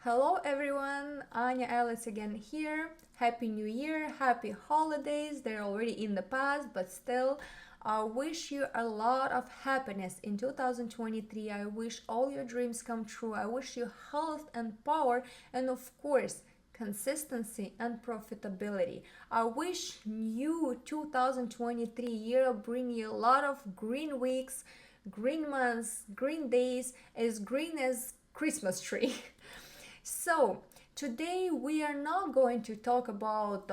Hello everyone, Anya Alice again here. Happy New Year, happy holidays. They're already in the past, but still, I wish you a lot of happiness in 2023. I wish all your dreams come true. I wish you health and power, and of course, consistency and profitability. I wish new 2023 year bring you a lot of green weeks, green months, green days, as green as Christmas tree. So, today we are not going to talk about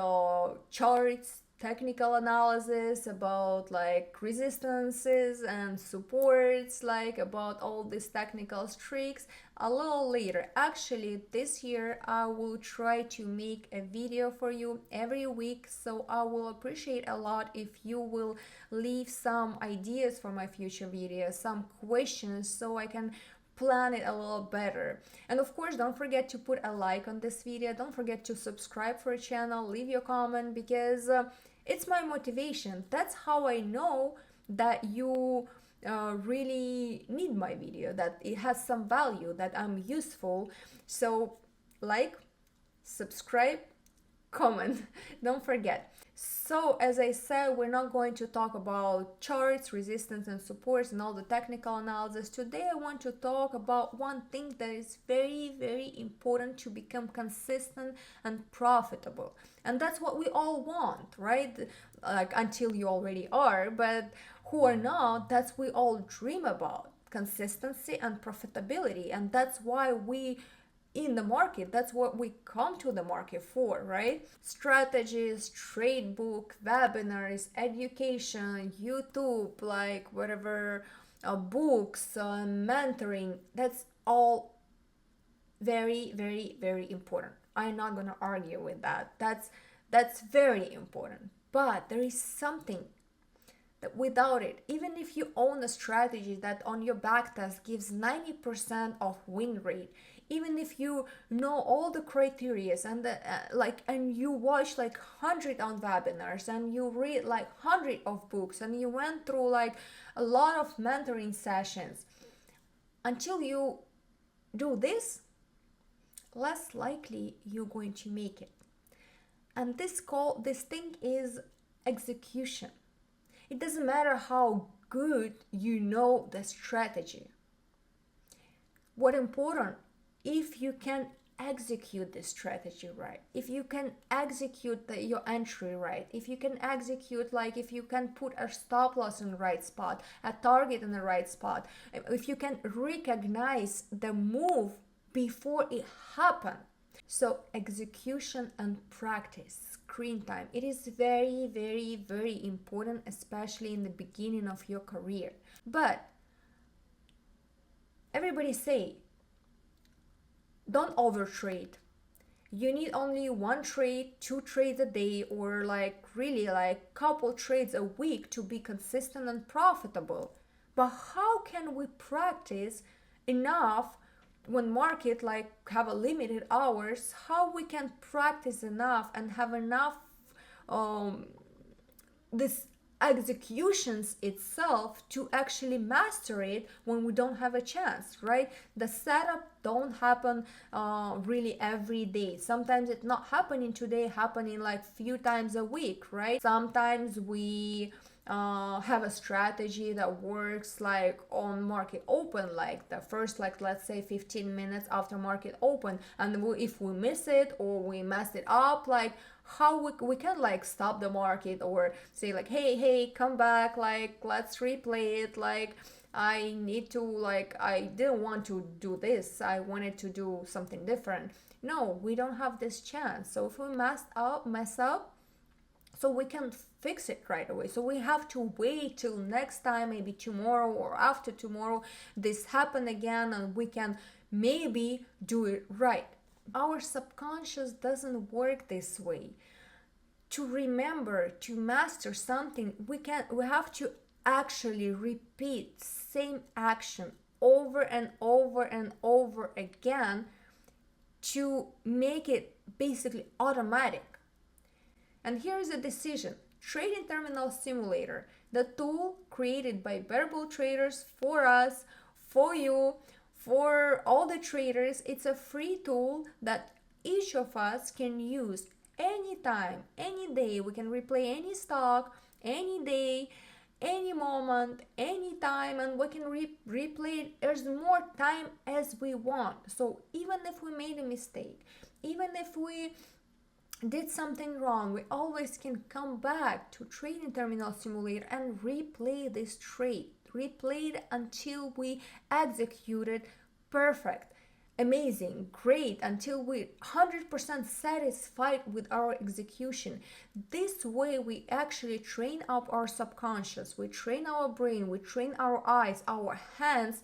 charts, technical analysis, about like resistances and supports, like about all these technical tricks a little later. Actually, this year I will try to make a video for you every week, so I will appreciate a lot if you will leave some ideas for my future videos, some questions, so I can plan it a little better. And of course, don't forget to put a like on this video, don't forget to subscribe for a channel, leave your comment, because it's my motivation. That's how I know that you really need my video, that it has some value, that I'm useful. So like, subscribe, comment, don't forget. So as I said, we're not going to talk about charts, resistance and supports and all the technical analysis. Today I want to talk about one thing that is very important to become consistent and profitable. And that's what we all want, right? Like until you already are, but who are not, that's we all dream about, consistency and profitability. And that's why we in the market, that's what we come to the market for, right? Strategies, trade book, webinars, education, YouTube, like whatever, books, mentoring, that's all very important. I'm not gonna argue with that. That's very important. But there is something that without it, even if you own a strategy that on your backtest gives 90% of win rate, even if you know all the criterias and and you watch like 100 on webinars and you read like 100 of books and you went through like a lot of mentoring sessions, until you do this, less likely you're going to make it. And this thing is execution. It doesn't matter how good you know the strategy. What important, if you can execute the strategy right, if you can execute your entry right, if you can execute, like if you can put a stop loss in the right spot, a target in the right spot, if you can recognize the move before it happened. So execution and practice, screen time, it is very important, especially in the beginning of your career. But everybody say, don't overtrade. You need only one trade, two trades a day, or like really like couple trades a week to be consistent and profitable. But how can we practice enough when market like have a limited hours? How we can practice enough and have enough this executions itself to actually master it when we don't have a chance, right? The setup don't happen really every day. Sometimes it's not happening today, happening like few times a week, right? Sometimes we have a strategy that works like on market open, like the first, like let's say 15 minutes after market open, and if we miss it or we mess it up, like how we can like stop the market or say like, hey, come back, like let's replay it, like I need to, like I didn't want to do this, I wanted to do something different. No, we don't have this chance. So if we mess up, so we can fix it right away. So we have to wait till next time, maybe tomorrow or after tomorrow, this happen again, and we can maybe do it right. Our subconscious doesn't work this way. To remember, to master something, we have to actually repeat same action over and over again to make it basically automatic. And here is a decision. Trading Terminal Simulator, the tool created by Bearable Traders for us, for you, For all the traders, it's a free tool that each of us can use anytime, any day. We can replay any stock, any day, any moment, any time, and we can replay it as more time as we want. So even if we made a mistake, even if we did something wrong, we always can come back to Trading Terminal Simulator and replay this trade. Replay it until we execute it perfect, amazing, great, until we're 100% satisfied with our execution. This way we actually train up our subconscious, we train our brain, we train our eyes, our hands,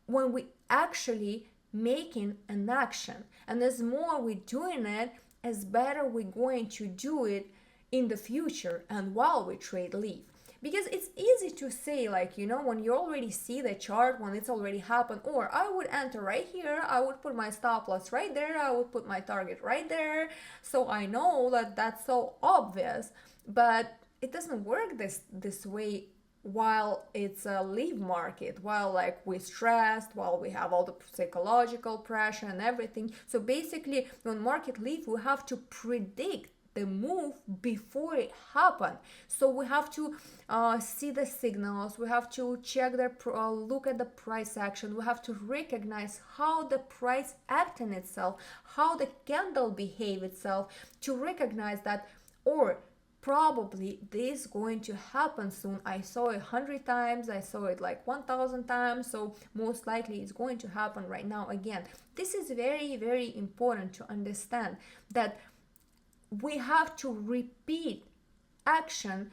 when we actually making an action. And as more we're doing it, as better we're going to do it in the future and while we trade leave. Because it's easy to say, like, you know, when you already see the chart, when it's already happened, or I would enter right here, I would put my stop loss right there, I would put my target right there, so I know that that's so obvious. But it doesn't work this way while it's a leave market, while like we're stressed, while we have all the psychological pressure and everything. So basically when market leave, we have to predict the move before it happened. So we have to see the signals, we have to check the look at the price action, we have to recognize how the price act in itself, how the candle behave itself, to recognize that, or probably this is going to happen soon. I saw it 100 times, I saw it like 1,000 times, so most likely it's going to happen right now again. This is very, very important to understand, that we have to repeat action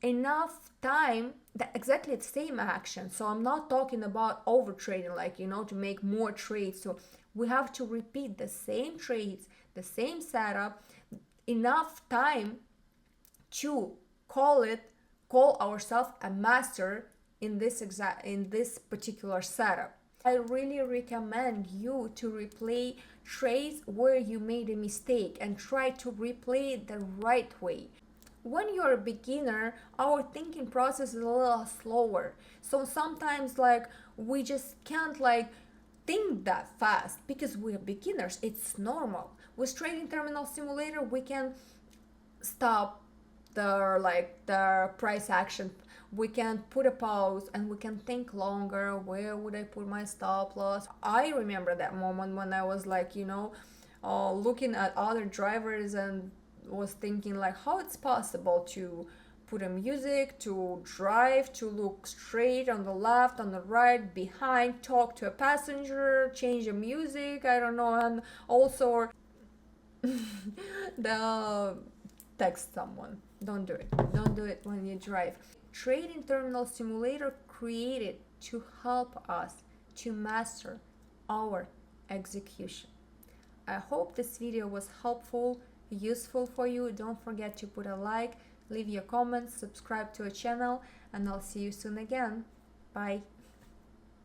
enough time, that exactly the same action. So I'm not talking about over trading, like, you know, to make more trades. So we have to repeat the same trades, the same setup, enough time to call ourselves a master in this particular setup. I really recommend you to replay trades where you made a mistake and try to replay it the right way. When you're a beginner, our thinking process is a little slower. So sometimes like we just can't like think that fast because we're beginners. It's normal. With Trading Terminal Simulator, we can stop the price action, we can put a pause and we can think longer, where would I put my stop loss. I remember that moment when I was like, you know, looking at other drivers and was thinking like how it's possible to put a music, to drive, to look straight on the left, on the right, behind, talk to a passenger, change the music, I don't know, and also the text someone. Don't do it. Don't do it when you drive. Trading Terminal Simulator created to help us to master our execution. I hope this video was helpful, useful for you. Don't forget to put a like, leave your comments, subscribe to our channel, and I'll see you soon again. Bye.